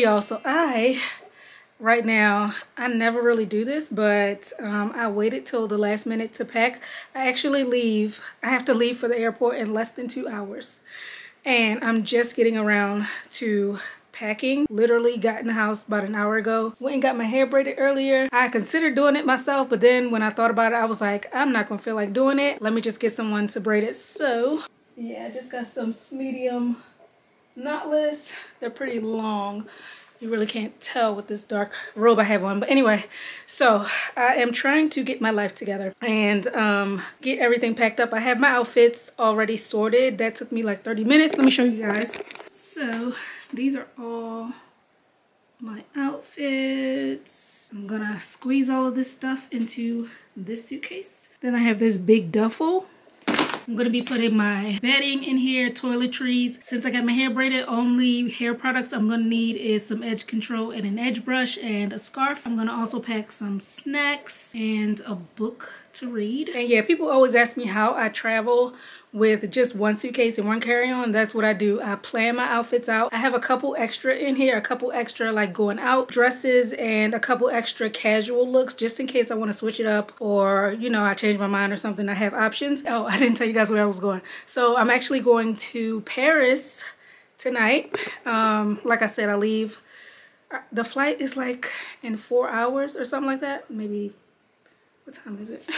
y'all, so right now, I never really do this, but I waited till the last minute to pack. I have to leave for the airport in less than 2 hours. And I'm just getting around to packing. Literally got in the house about an hour ago. Went and got my hair braided earlier. I considered doing it myself, but then when I thought about it, I was like, I'm not gonna feel like doing it. Let me just get someone to braid it. So yeah, I just got some medium knotless. They're pretty long. You really can't tell with this dark robe I have on. But anyway, so I am trying to get my life together and get everything packed up. I have my outfits already sorted. That took me like 30 minutes. Let me show you guys. So these are all my outfits. I'm gonna squeeze all of this stuff into this suitcase. Then I have this big duffel. I'm gonna be putting my bedding in here, toiletries. Since I got my hair braided, only hair products I'm gonna need is some edge control and an edge brush and a scarf. I'm gonna also pack some snacks and a book to read. And yeah, people always ask me how I travel with just one suitcase and one carry-on. That's what I do. I plan my outfits out. I have a couple extra in here, a couple extra like going out dresses and a couple extra casual looks just in case I want to switch it up or, you know, I change my mind or something. I have options. Oh, I didn't tell you guys where I was going. So I'm actually going to Paris tonight. Like I said, I leave. The flight is like in 4 hours or something like that. Maybe, what time is it?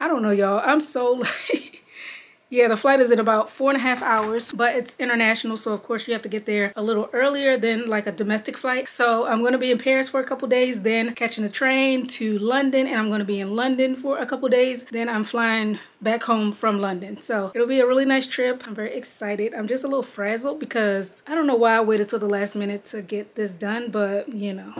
I don't know, y'all. I'm so like... Yeah, the flight is in about 4.5 hours, but it's international, so of course you have to get there a little earlier than like a domestic flight. So I'm going to be in Paris for a couple days, then catching a train to London, and I'm going to be in London for a couple days. Then I'm flying back home from London. So it'll be a really nice trip. I'm very excited. I'm just a little frazzled because I don't know why I waited till the last minute to get this done, but you know.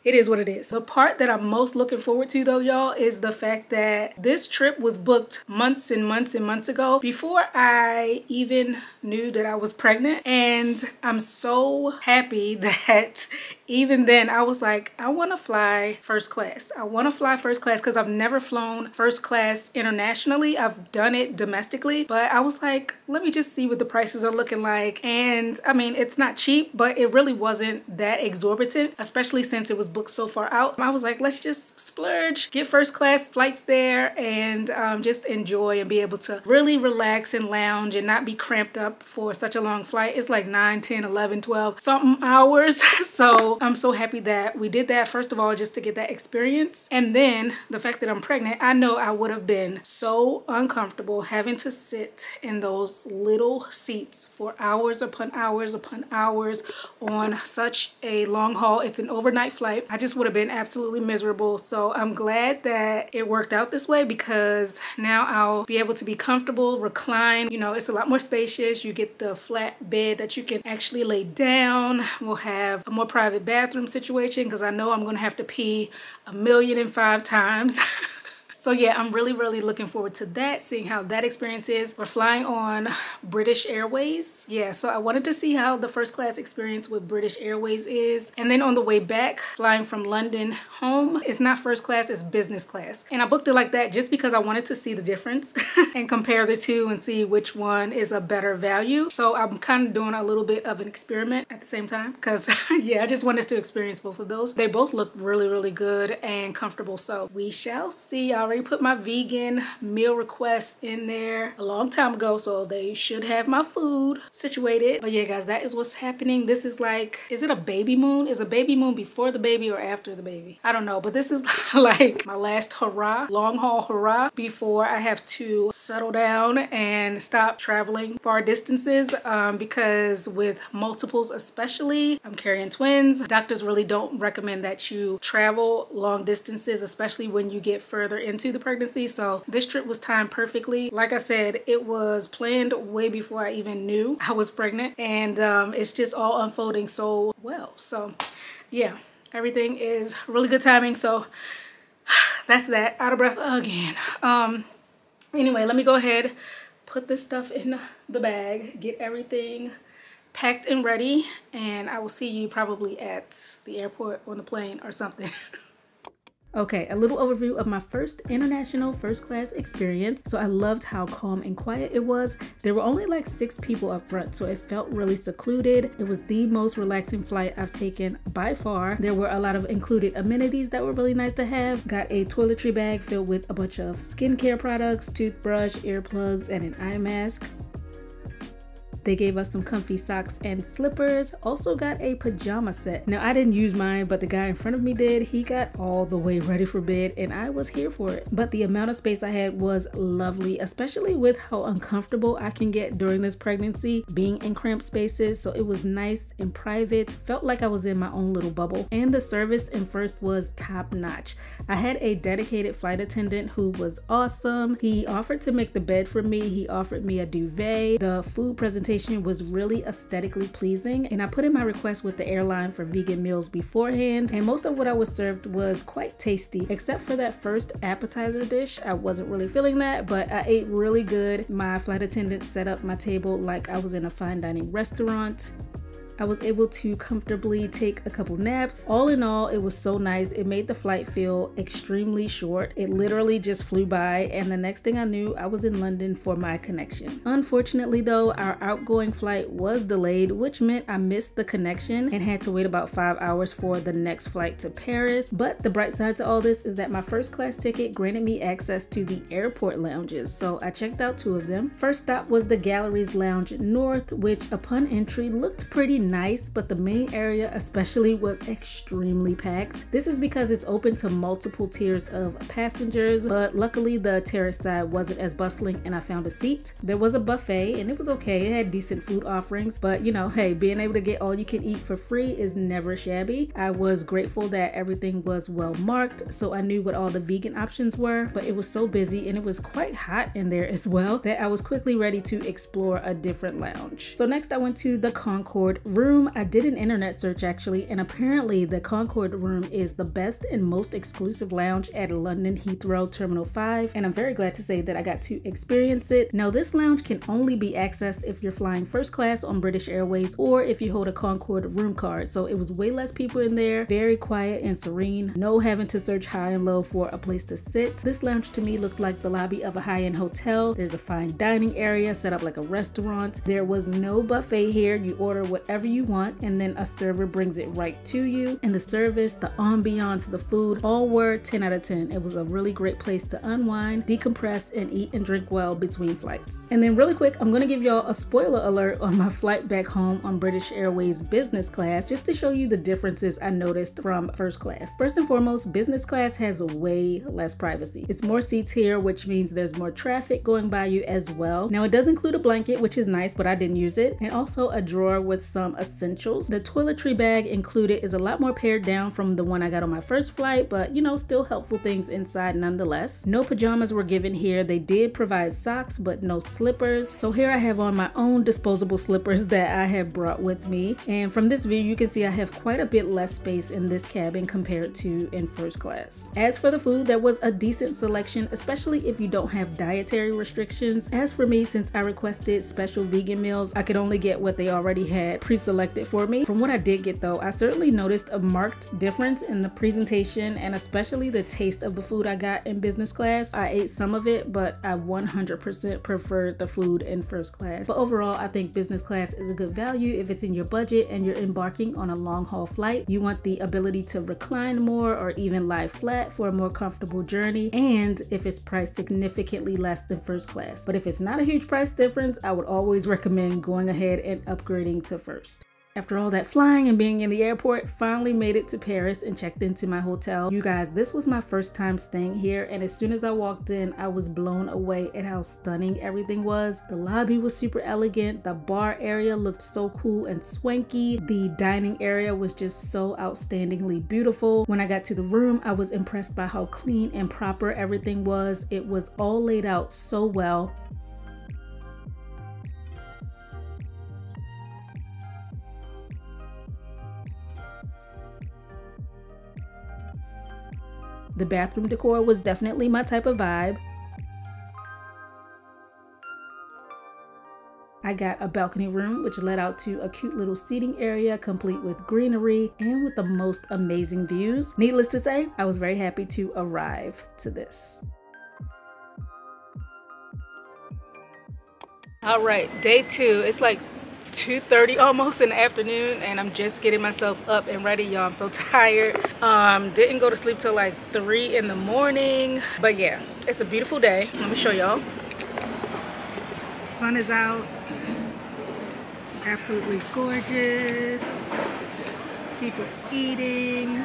It is what it is. The part that I'm most looking forward to though, y'all, is the fact that this trip was booked months and months and months ago before I even knew that I was pregnant. And I'm so happy that even then I was like, I want to fly first class. I want to fly first class because I've never flown first class internationally. I've done it domestically, but I was like, let me just see what the prices are looking like. And I mean, it's not cheap, but it really wasn't that exorbitant, especially since it was booked so far out. I was like, let's just splurge, get first class flights there, and just enjoy and be able to really relax and lounge and not be cramped up for such a long flight. It's like 9, 10, 11, 12 something hours. So I'm so happy that we did that, first of all, just to get that experience. And then the fact that I'm pregnant, I know I would have been so uncomfortable having to sit in those little seats for hours upon hours upon hours on such a long haul. It's an overnight flight. I just would have been absolutely miserable. So I'm glad that it worked out this way because now I'll be able to be comfortable, recline. You know, it's a lot more spacious. You get the flat bed that you can actually lay down. We'll have a more private bathroom situation because I know I'm going to have to pee 1,000,005 times. So yeah, I'm really, really looking forward to that, seeing how that experience is. We're flying on British Airways. Yeah, so I wanted to see how the first class experience with British Airways is. And then on the way back, flying from London home, it's not first class, it's business class. And I booked it like that just because I wanted to see the difference and compare the two and see which one is a better value. So I'm kind of doing a little bit of an experiment at the same time because yeah, I just wanted to experience both of those. They both look really, really good and comfortable. So we shall see. I already put my vegan meal request in there a long time ago, so they should have my food situated. But yeah, guys, that is what's happening. This is like, is it a baby moon? Is a baby moon before the baby or after the baby? I don't know, but this is like my last hurrah, long haul hurrah before I have to settle down and stop traveling far distances because with multiples especially, I'm carrying twins. Doctors really don't recommend that you travel long distances, especially when you get further into the pregnancy. So this trip was timed perfectly. Like I said, it was planned way before I even knew I was pregnant, and it's just all unfolding so well. So yeah, everything is really good timing. So that's that. Out of breath again. Anyway, let me go ahead, put this stuff in the bag, get everything packed and ready, and I will see you probably at the airport on the plane or something. Okay, a little overview of my first international first class experience. So I loved how calm and quiet it was. There were only like 6 people up front, so it felt really secluded. It was the most relaxing flight I've taken by far. There were a lot of included amenities that were really nice to have. Got a toiletry bag filled with a bunch of skincare products, toothbrush, earplugs, and an eye mask. They gave us some comfy socks and slippers. Also got a pajama set. Now I didn't use mine, but the guy in front of me did. He got all the way ready for bed and I was here for it. But the amount of space I had was lovely, especially with how uncomfortable I can get during this pregnancy, being in cramped spaces. So it was nice and private. Felt like I was in my own little bubble. And the service in first was top notch. I had a dedicated flight attendant who was awesome. He offered to make the bed for me. He offered me a duvet. The food presentation was really aesthetically pleasing, and I put in my request with the airline for vegan meals beforehand, and most of what I was served was quite tasty, except for that first appetizer dish. I wasn't really feeling that, but I ate really good. My flight attendant set up my table like I was in a fine dining restaurant. I was able to comfortably take a couple naps. All in all, it was so nice. It made the flight feel extremely short. It literally just flew by, and the next thing I knew, I was in London for my connection. Unfortunately though, our outgoing flight was delayed, which meant I missed the connection and had to wait about 5 hours for the next flight to Paris. But the bright side to all this is that my first class ticket granted me access to the airport lounges, so I checked out 2 of them. First stop was the Galleries Lounge North, which upon entry looked pretty nice, but the main area especially was extremely packed. This is because it's open to multiple tiers of passengers, but luckily the terrace side wasn't as bustling and I found a seat. There was a buffet and it was okay. It had decent food offerings, but you know, hey, being able to get all you can eat for free is never shabby. I was grateful that everything was well marked, so I knew what all the vegan options were, but it was so busy and it was quite hot in there as well that I was quickly ready to explore a different lounge. So next I went to the Concorde room. I did an internet search actually, and apparently the Concorde room is the best and most exclusive lounge at London Heathrow Terminal 5, and I'm very glad to say that I got to experience it. Now this lounge can only be accessed if you're flying first class on British Airways or if you hold a Concorde room card, so it was way less people in there, very quiet and serene, no having to search high and low for a place to sit. This lounge to me looked like the lobby of a high-end hotel. There's a fine dining area set up like a restaurant. There was no buffet here. You order whatever you want and then a server brings it right to you, and the service, the ambiance, the food, all were 10 out of 10. It was a really great place to unwind, decompress, and eat and drink well between flights. And then really quick, I'm gonna give y'all a spoiler alert on my flight back home on British Airways business class, just to show you the differences I noticed from first class. First and foremost, business class has way less privacy. It's more seats here, which means there's more traffic going by you as well. Now it does include a blanket, which is nice, but I didn't use it, and also a drawer with some essentials. The toiletry bag included is a lot more pared down from the one I got on my first flight, but you know, still helpful things inside nonetheless. No pajamas were given here. They did provide socks, but no slippers. So here I have on my own disposable slippers that I have brought with me. And from this view, you can see I have quite a bit less space in this cabin compared to in first class. As for the food, there was a decent selection, especially if you don't have dietary restrictions. As for me, since I requested special vegan meals, I could only get what they already had pre-selected for me. From what I did get though, I certainly noticed a marked difference in the presentation and especially the taste of the food I got in business class. I ate some of it, but I 100% preferred the food in first class. But overall, I think business class is a good value if it's in your budget and you're embarking on a long haul flight. You want the ability to recline more or even lie flat for a more comfortable journey, and if it's priced significantly less than first class. But if it's not a huge price difference, I would always recommend going ahead and upgrading to first. After all that flying and being in the airport, finally made it to Paris and checked into my hotel. You guys, this was my first time staying here, and as soon as I walked in, I was blown away at how stunning everything was. The lobby was super elegant. The bar area looked so cool and swanky. The dining area was just so outstandingly beautiful. When I got to the room, I was impressed by how clean and proper everything was. It was all laid out so well. The bathroom decor was definitely my type of vibe. I got a balcony room, which led out to a cute little seating area, complete with greenery and with the most amazing views. Needless to say, I was very happy to arrive to this. All right, day 2. It's like 2:30 almost in the afternoon, and I'm just getting myself up and ready, y'all. I'm so tired. Didn't go to sleep till like 3 in the morning, but yeah, it's a beautiful day. Let me show y'all. Sun is out. Absolutely gorgeous. People eating.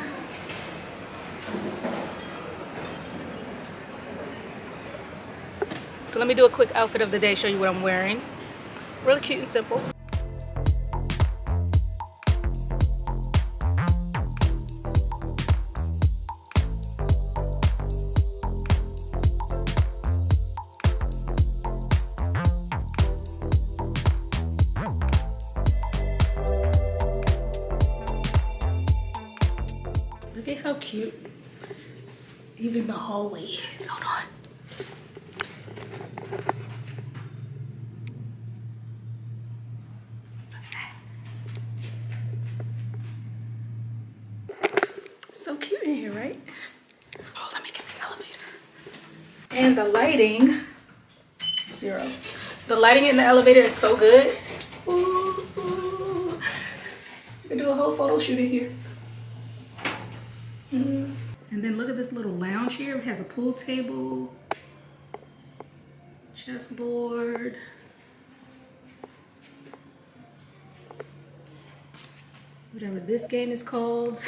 So let me do a quick outfit of the day, show you what I'm wearing. Really cute and simple. Look at how cute even the hallway is. Hold on. So cute in here, right? Oh, let me get the elevator. And the lighting, 0. The lighting in the elevator is so good. Ooh, ooh. You can do a whole photo shoot in here. And then look at this little lounge here. It has a pool table, chessboard. Whatever this game is called.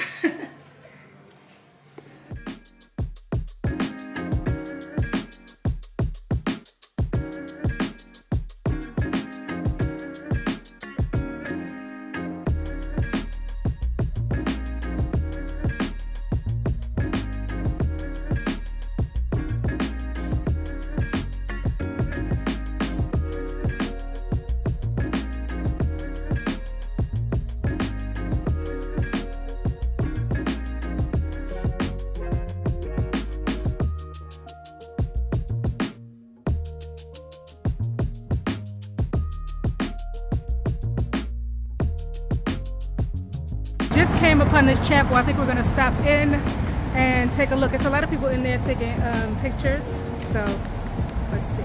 Just came upon this chapel. I think we're gonna stop in and take a look. It's a lot of people in there taking pictures. So let's see.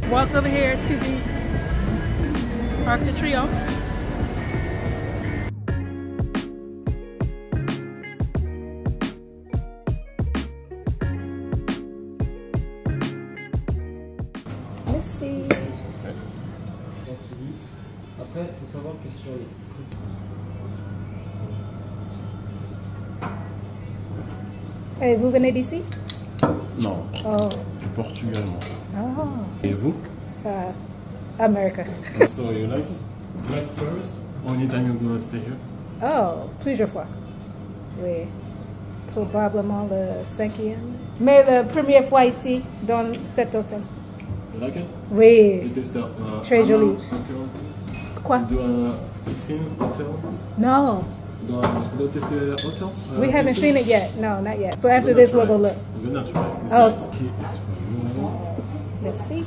Walked over here to the Arc de Triomphe. Let's see. Après, il faut savoir que sur le Hey, vous venez d'ici? Non, Oh. du Portugal, moi. Oh. Et vous? America. So you like Paris? Anytime you go stay here? Oh, plusieurs fois. Oui. Probablement le 5e. Mais la première fois ici, dans cet hôtel. You like it? Oui. It is the Très joli. hotel. Quoi? Do a piscine hotel? No. Do you test the hotel? We haven't piscine? seen it yet. No, not yet. So after this, we'll go look. We're gonna try. It's Oh. nice. Key is for you. Merci.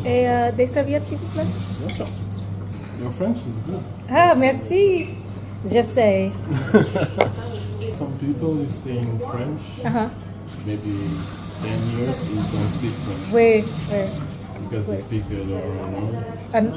Et des serviettes, s'il vous plaît? Bien sûr. Your French is good. Ah, merci. Je sais. Some people stay in French. Maybe 10 years you don't speak French. Oui, oui. Because they speak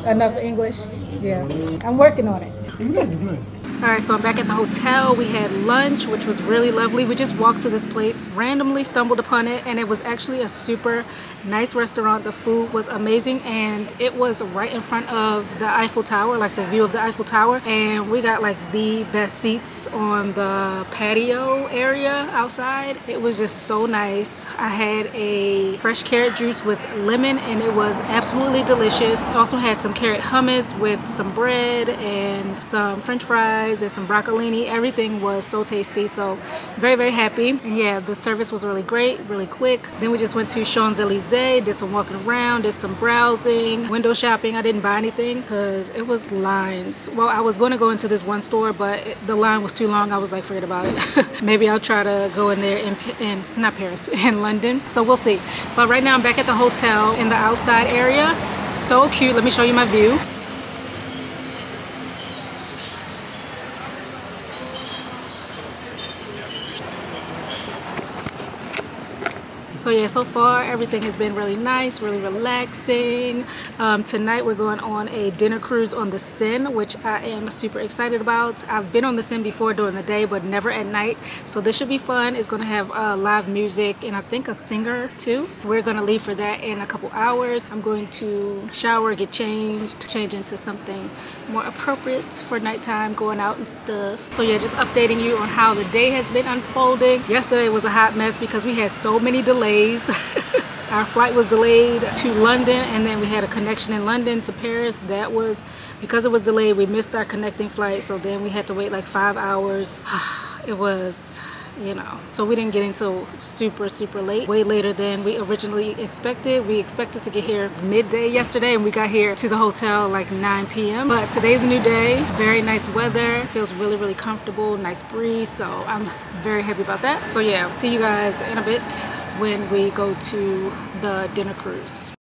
Enough English? Yeah. I'm working on it. It's nice, it's nice. All right, so I'm back at the hotel. We had lunch, which was really lovely. We just walked to this place, randomly stumbled upon it, and it was actually a super nice restaurant. The food was amazing, and it was right in front of the Eiffel Tower, like the view of the Eiffel Tower. And we got like the best seats on the patio area outside. It was just so nice. I had a fresh carrot juice with lemon, and it was absolutely delicious. Also had some carrot hummus with some bread and some French fries fries and some broccolini. Everything was so tasty, so very, very happy. And yeah, the service was really great, really quick. Then we just went to Champs-Elysees, did some walking around, did some browsing, window shopping. I didn't buy anything because it was lines. Well, I was going to go into this one store, but the line was too long. I was like, forget about it. Maybe I'll try to go in there in not Paris, in London. So we'll see. But right now I'm back at the hotel in the outside area. So cute. Let me show you my view. So yeah, so far everything has been really nice, really relaxing. Tonight we're going on a dinner cruise on the Seine, which I am super excited about. I've been on the Seine before during the day, but never at night. So this should be fun. It's gonna have live music and I think a singer too. We're gonna leave for that in a couple hours. I'm going to shower, get changed, change into something more appropriate for nighttime, going out and stuff. So yeah, just updating you on how the day has been unfolding. Yesterday was a hot mess because we had so many delays. Our flight was delayed to London, and then we had a connection in London to Paris. That was because it was delayed, we missed our connecting flight, so then we had to wait like 5 hours. It was, you know, so we didn't get until super late, way later than we originally expected. We expected to get here midday yesterday, and we got here to the hotel like 9 p.m. But today's a new day, very nice weather, feels really comfortable, nice breeze, so I'm very happy about that. So yeah, see you guys in a bit when we go to the dinner cruise.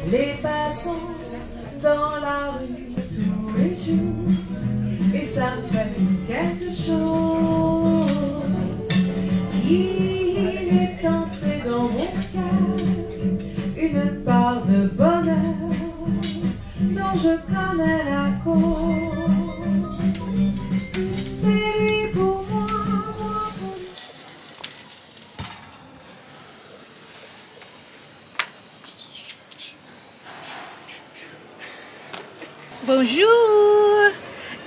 Les passants dans la rue tous les jours, et ça me fait quelque chose. Il est entré dans mon cœur une part de bonheur dont je connais la cause. C'est lui pour moi, moi pour lui. Bonjour!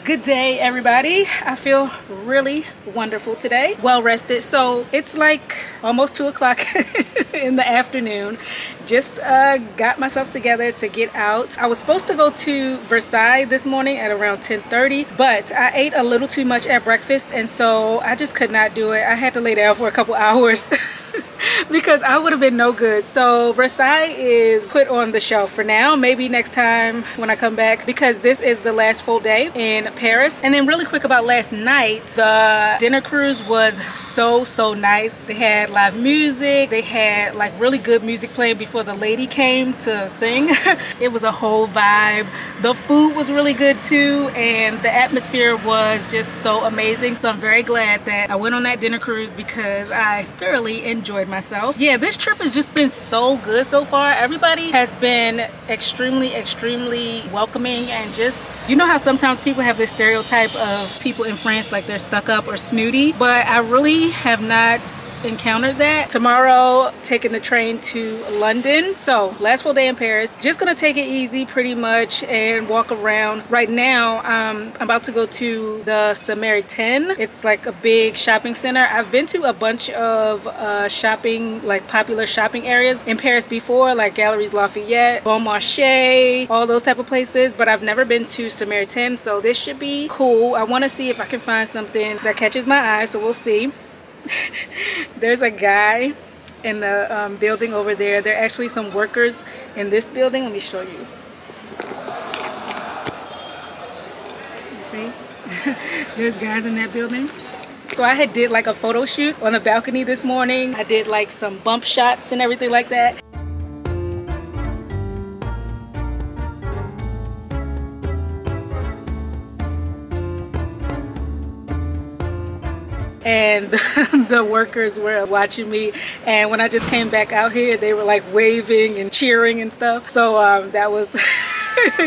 Good day, everybody. I feel really wonderful today, well rested. So it's like almost 2 o'clock in the afternoon. Just got myself together to get out. I was supposed to go to Versailles this morning at around 10:30, but I ate a little too much at breakfast, and so I just could not do it. I had to lay down for a couple hours because I would have been no good. So Versailles is put on the shelf for now. Maybe next time when I come back, because this is the last full day in Paris. And then really quick about last night, the dinner cruise was so nice. They had live music. They had like really good music playing before the lady came to sing. It was a whole vibe. The food was really good too, and the atmosphere was just so amazing. So I'm very glad that I went on that dinner cruise because I thoroughly enjoyed myself. Yeah, this trip has just been so good so far. Everybody has been extremely welcoming and just You know how sometimes people have this stereotype of people in France like they're stuck up or snooty, but I really have not encountered that. Tomorrow, taking the train to London. So last full day in Paris. Just gonna take it easy pretty much and walk around. Right now, I'm about to go to the Samaritan. It's like a big shopping center. I've been to a bunch of shopping, like popular shopping areas in Paris before, like Galeries Lafayette, Bon Marché, all those type of places, but I've never been to Samaritan, so this should be cool. I want to see if I can find something that catches my eye, so we'll see. There's a guy in the building over there. There are actually some workers in this building. Let me show you. You see? There's guys in that building. So I had did like a photo shoot on the balcony this morning. I did like some bump shots and everything like that. And the workers were watching me, and when I just came back out here, they were like waving and cheering and stuff. So that was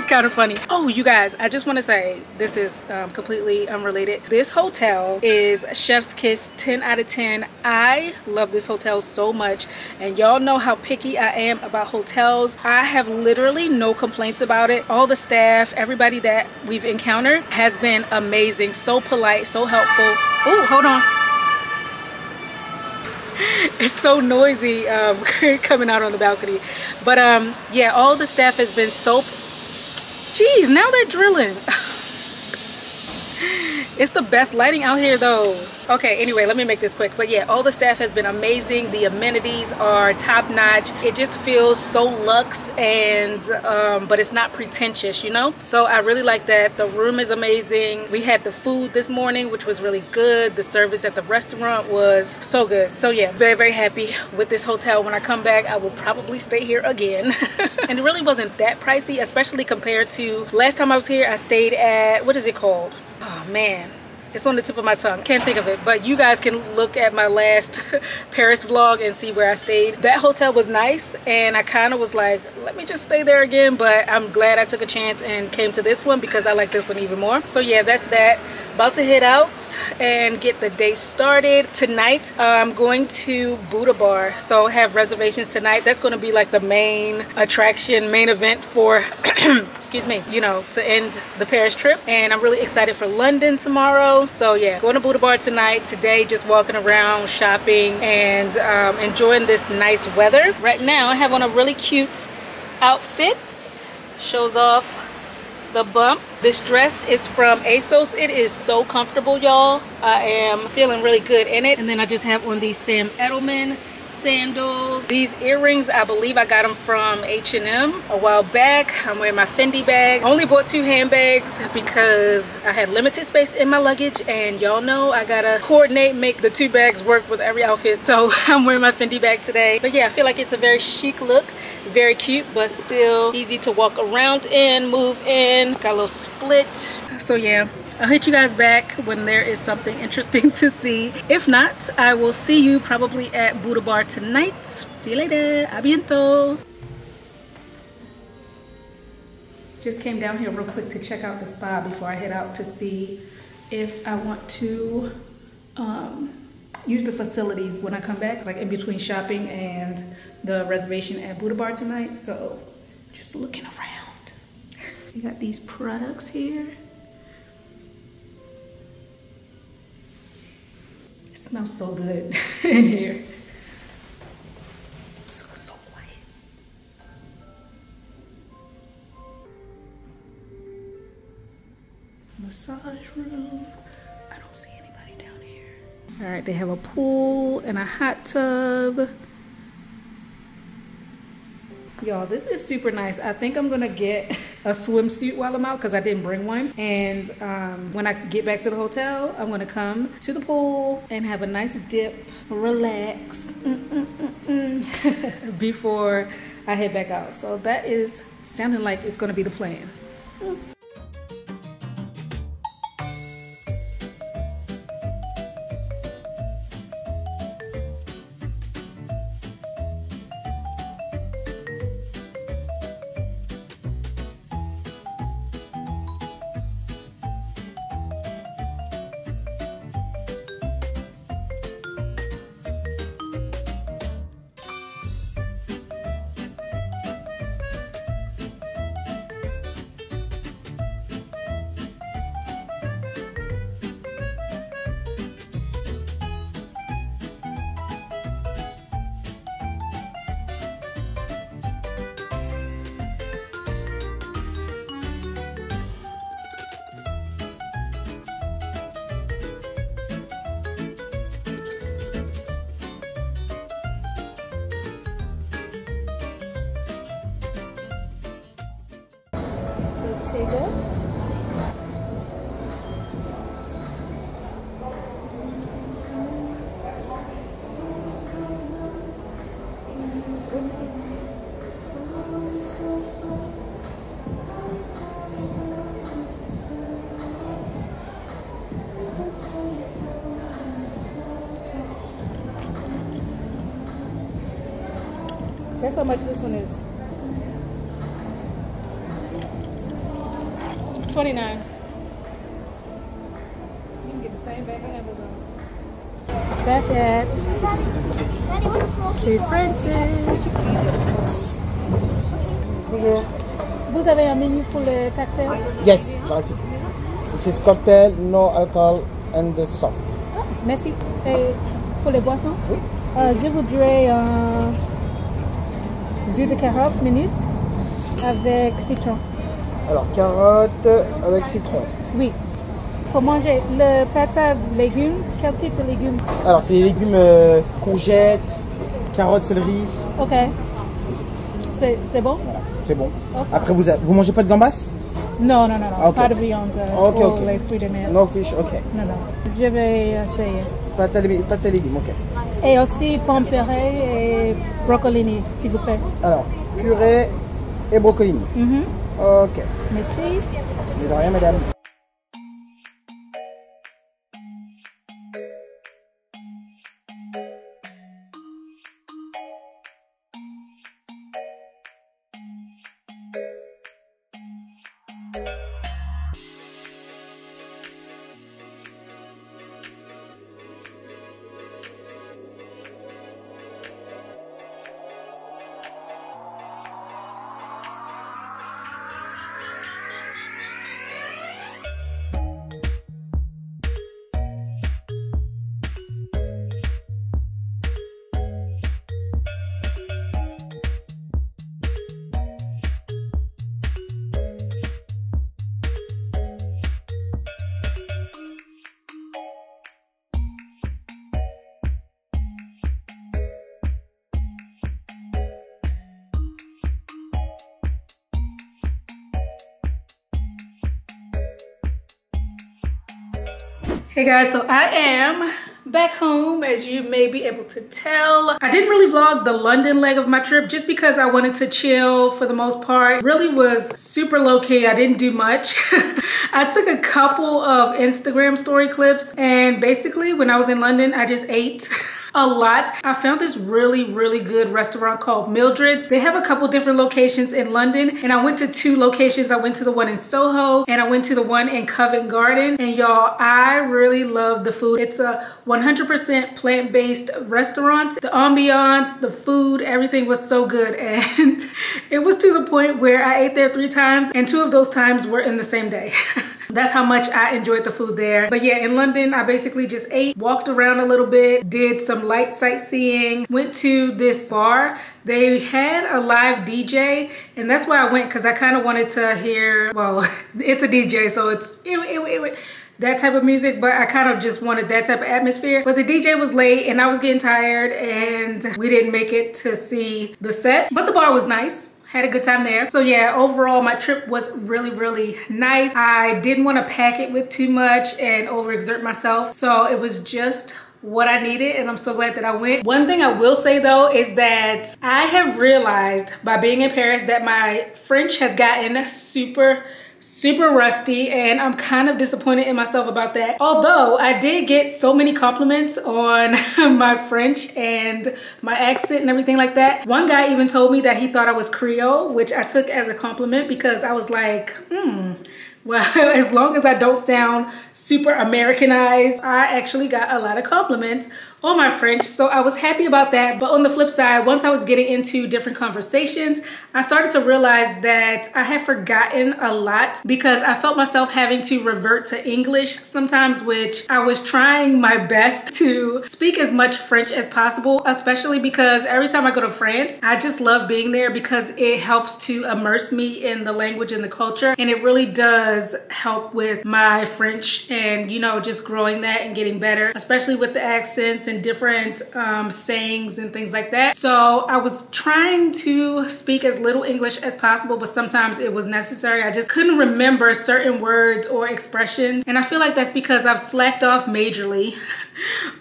kind of funny. Oh, you guys, I just want to say, this is completely unrelated. This hotel is chef's kiss, 10 out of 10. I love this hotel so much, and y'all know how picky I am about hotels. I have literally no complaints about it. All the staff, everybody that we've encountered has been amazing, so polite, so helpful. Oh, hold on. It's so noisy coming out on the balcony. But yeah, all the staff has been so... Jeez, now they're drilling. It's the best lighting out here though. Okay, anyway, let me make this quick. But yeah, all the staff has been amazing. The amenities are top notch. It just feels so luxe, and but it's not pretentious, you know? So I really like that. The room is amazing. We had the food this morning, which was really good. The service at the restaurant was so good. So yeah, very, very happy with this hotel. When I come back, I will probably stay here again. And it really wasn't that pricey, especially compared to last time I was here. I stayed at, what is it called? Oh man, it's on the tip of my tongue. Can't think of it, but you guys can look at my last Paris vlog and see where I stayed. That hotel was nice, and I kind of was like, let me just stay there again, but I'm glad I took a chance and came to this one because I like this one even more. So yeah, that's that. About to head out and get the day started. Tonight, I'm going to Buddha Bar, so have reservations tonight. That's going to be like the main attraction, main event for, excuse me, you know, to end the Paris trip. And I'm really excited for London tomorrow. So yeah, going to Buddha Bar tonight. Today, just walking around, shopping, and enjoying this nice weather. Right now, I have on a really cute outfit. Shows off the bump. This dress is from ASOS. It is so comfortable, y'all. I am feeling really good in it. And then I just have on these Sam Edelman sandals. These earrings, I believe I got them from H&M a while back. I'm wearing my Fendi bag. I only bought 2 handbags because I had limited space in my luggage, and y'all know I gotta coordinate, make the 2 bags work with every outfit. So I'm wearing my Fendi bag today. But yeah, I feel like it's a very chic look. Very cute, but still easy to walk around in, move in. Got a little split. So yeah, I'll hit you guys back when there is something interesting to see. If not, I will see you probably at Buddha Bar tonight. See you later. A biento. Just came down here real quick to check out the spa before I head out to see if I want to use the facilities when I come back, like in between shopping and the reservation at Buddha Bar tonight. So just looking around. We got these products here. It smells so good in here. It's so quiet. Massage room. I don't see anybody down here. All right, they have a pool and a hot tub. Y'all, this is super nice. I think I'm gonna get a swimsuit while I'm out because I didn't bring one. And when I get back to the hotel, I'm gonna come to the pool and have a nice dip, relax, before I head back out. So that is sounding like it's gonna be the plan. Here you go. Guess how much this one is? $29. You can get the same bag on Amazon. Back at Chez Francis. Bonjour. Vous avez un menu pour le cocktail? Yes, this is cocktail, no alcohol and soft. Ah, merci. Et pour les boissons? Oui. Je voudrais un jus de carotte minute avec citron. Alors, carotte avec citron. Oui. Pour manger le pâte à légumes, quel type de légumes? Alors, c'est les légumes courgettes, carottes, céleri. Ok. C'est bon? Voilà, c'est bon. Okay. Après, vous mangez pas de gambas? Non. Okay. Pas de viande. Ok. Les fruits de mer. No fish, ok. Non. Je vais essayer. Pâte à légumes, ok. Et aussi pomme purée et brocolini, s'il vous plaît. Alors, purée et brocolini. Ok. Merci. Mais de rien, madame. Hey guys, so I am back home, as you may be able to tell. I didn't really vlog the London leg of my trip just because I wanted to chill for the most part. Really was super low-key. I didn't do much. I took a couple of Instagram story clips, and basically when I was in London, I just ate a lot. I found this really good restaurant called Mildred's. They have a couple different locations in London, and I went to 2 locations. I went to the one in Soho and I went to the one in Covent Garden, and y'all, I really love the food. It's a 100% plant-based restaurant. The ambiance, the food, everything was so good, and it was to the point where I ate there 3 times, and 2 of those times were in the same day. That's how much I enjoyed the food there. But yeah, in London, I basically just ate, walked around a little bit, did some light sightseeing, went to this bar. They had a live DJ, and that's why I went, because I kind of wanted to hear, well, it's a DJ, so it's that type of music, but I kind of just wanted that type of atmosphere. But the DJ was late and I was getting tired, and we didn't make it to see the set, but the bar was nice. Had a good time there. So yeah, overall my trip was really nice. I didn't want to pack it with too much and overexert myself, so it was just what I needed, and I'm so glad that I went. One thing I will say though is that I have realized by being in Paris that my French has gotten super rusty, and I'm kind of disappointed in myself about that. Although I did get so many compliments on my French and my accent and everything like that. One guy even told me that he thought I was Creole, which I took as a compliment, because I was like, well, as long as I don't sound super Americanized. I actually got a lot of compliments on my French, so I was happy about that. But on the flip side, once I was getting into different conversations, I started to realize that I had forgotten a lot, because I felt myself having to revert to English sometimes, which I was trying my best to speak as much French as possible, especially because every time I go to France, I just love being there because it helps to immerse me in the language and the culture, and it really does does help with my French and, you know, just growing that and getting better, especially with the accents and different sayings and things like that. So I was trying to speak as little English as possible, but sometimes it was necessary. I just couldn't remember certain words or expressions. And I feel like that's because I've slacked off majorly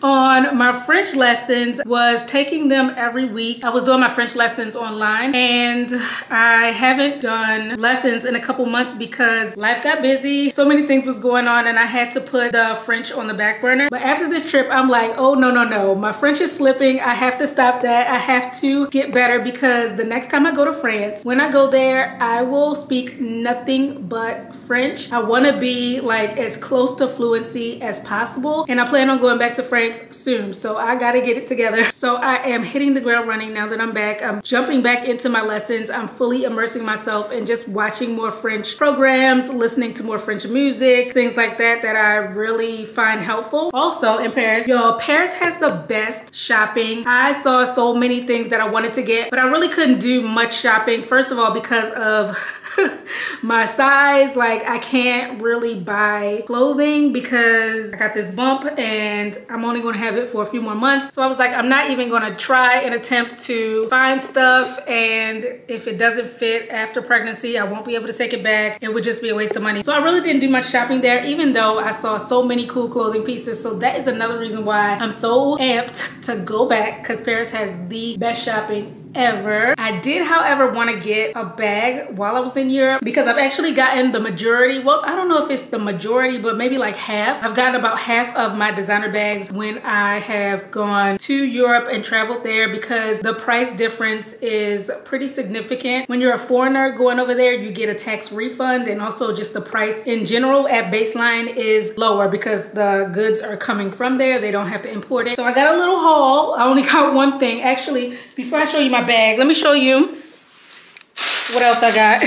on my French lessons. Was taking them every week. I was doing my French lessons online, and I haven't done lessons in a couple months because life got busy. So many things was going on and I had to put the French on the back burner. But after this trip, I'm like, oh no, no, no. My French is slipping. I have to stop that. I have to get better because the next time I go to France, when I go there, I will speak nothing but French. I want to be like as close to fluency as possible. And I plan on going back to France soon. So I got to get it together. So I am hitting the ground running now that I'm back. I'm jumping back into my lessons. I'm fully immersing myself in just watching more French programs, listening to more French music, things like that that I really find helpful. Also in Paris, y'all, Paris has the best shopping. I saw so many things that I wanted to get, but I really couldn't do much shopping. First of all, because of my size, like I can't really buy clothing because I got this bump and I'm only going to have it for a few more months. So I was like, I'm not even going to try and attempt to find stuff, and if it doesn't fit after pregnancy, I won't be able to take it back. It would just be a waste of money. So I really didn't do much shopping there, even though I saw so many cool clothing pieces. So that is another reason why I'm so amped to go back, because Paris has the best shopping ever. I did, however, want to get a bag while I was in Europe because I've actually gotten the majority. Well, I don't know if it's the majority, but maybe like half. I've gotten about half of my designer bags when I have gone to Europe and traveled there, because the price difference is pretty significant. When you're a foreigner going over there, you get a tax refund, and also just the price in general at baseline is lower because the goods are coming from there. They don't have to import it. So I got a little haul. I only got one thing. Actually, before I show you my bag, let me show you what else I got.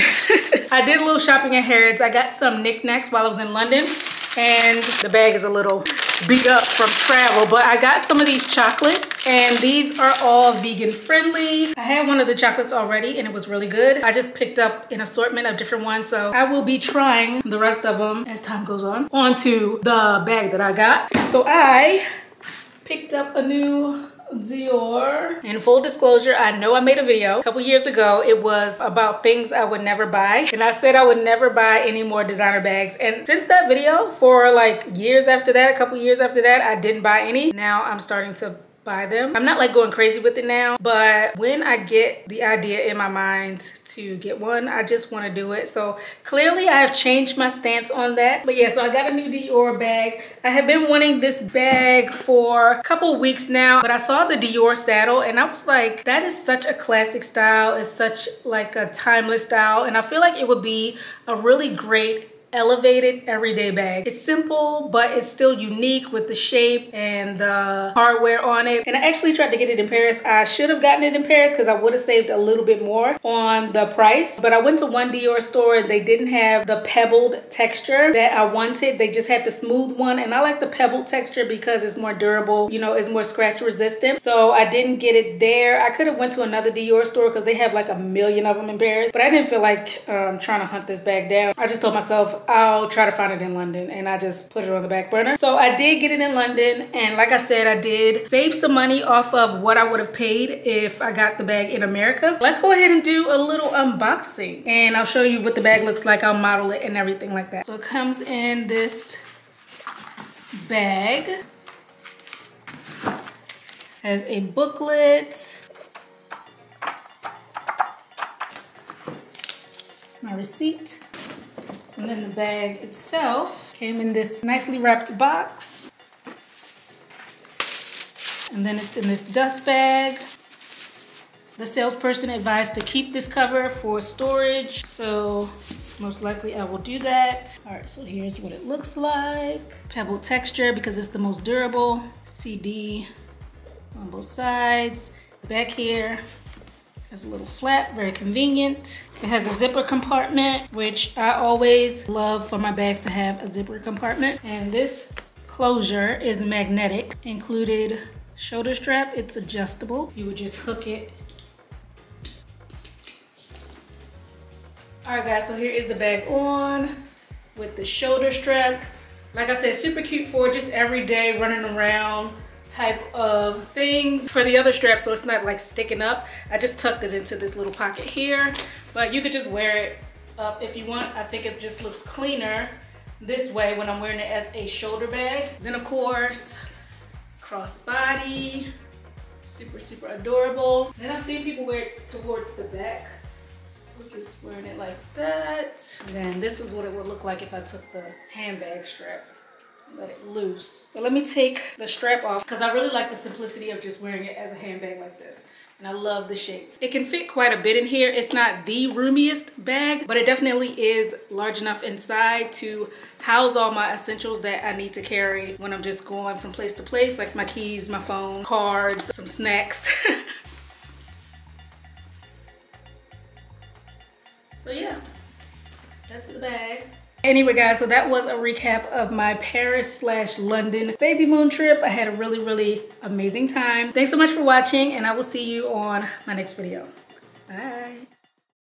I did a little shopping at Harrods. I got some knickknacks while I was in London, and the bag is a little beat up from travel, but I got some of these chocolates, and these are all vegan friendly. I had one of the chocolates already and it was really good. I just picked up an assortment of different ones, so I will be trying the rest of them as time goes on onto the bag that I got. So I picked up a new Dior. In full disclosure, I know I made a video a couple years ago. It was about things I would never buy, and I said I would never buy any more designer bags. And since that video, for like years after that, a couple years after that, I didn't buy any. Now I'm starting to buy them. I'm not like going crazy with it now, but when I get the idea in my mind to get one, I just want to do it. So clearly I have changed my stance on that. But yeah, so I got a new Dior bag. I have been wanting this bag for a couple weeks now, but I saw the Dior saddle and I was like, that is such a classic style. It's such like a timeless style, and I feel like it would be a really great elevated everyday bag. It's simple, but it's still unique with the shape and the hardware on it. And I actually tried to get it in Paris. I should have gotten it in Paris because I would have saved a little bit more on the price. But I went to one Dior store. They didn't have the pebbled texture that I wanted. They just had the smooth one. And I like the pebbled texture because it's more durable, you know, it's more scratch resistant. So I didn't get it there. I could have went to another Dior store because they have like a million of them in Paris. But I didn't feel like trying to hunt this bag down. I just told myself, I'll try to find it in London, and I just put it on the back burner. So I did get it in London, and like I said, I did save some money off of what I would have paid if I got the bag in America. Let's go ahead and do a little unboxing, and I'll show you what the bag looks like. I'll model it and everything like that. So it comes in this bag. Has a booklet, my receipt, and then the bag itself came in this nicely wrapped box. And then it's in this dust bag. The salesperson advised to keep this cover for storage, so most likely I will do that. All right, so here's what it looks like. Pebbled texture because it's the most durable. CD on both sides. The back here has a little flap, very convenient. It has a zipper compartment, which I always love for my bags to have a zipper compartment. And this closure is magnetic. Included shoulder strap, it's adjustable. You would just hook it. All right guys, so here is the bag on. with the shoulder strap. Like I said, super cute for just everyday running around type of things. For the other strap, so it's not like sticking up, I just tucked it into this little pocket here, but you could just wear it up if you want. I think it just looks cleaner this way when I'm wearing it as a shoulder bag. Then of course, crossbody, super, super adorable. Then I've seen people wear it towards the back. We're just wearing it like that. And then this was what it would look like if I took the handbag strap, let it loose. But let me take the strap off because I really like the simplicity of just wearing it as a handbag like this. And I love the shape. It can fit quite a bit in here. It's not the roomiest bag, but it definitely is large enough inside to house all my essentials that I need to carry when I'm just going from place to place, like my keys, my phone, cards, some snacks. So yeah, that's the bag. Anyway guys, so that was a recap of my Paris/London baby moon trip. I had a really, really amazing time. Thanks so much for watching, and I will see you on my next video. Bye.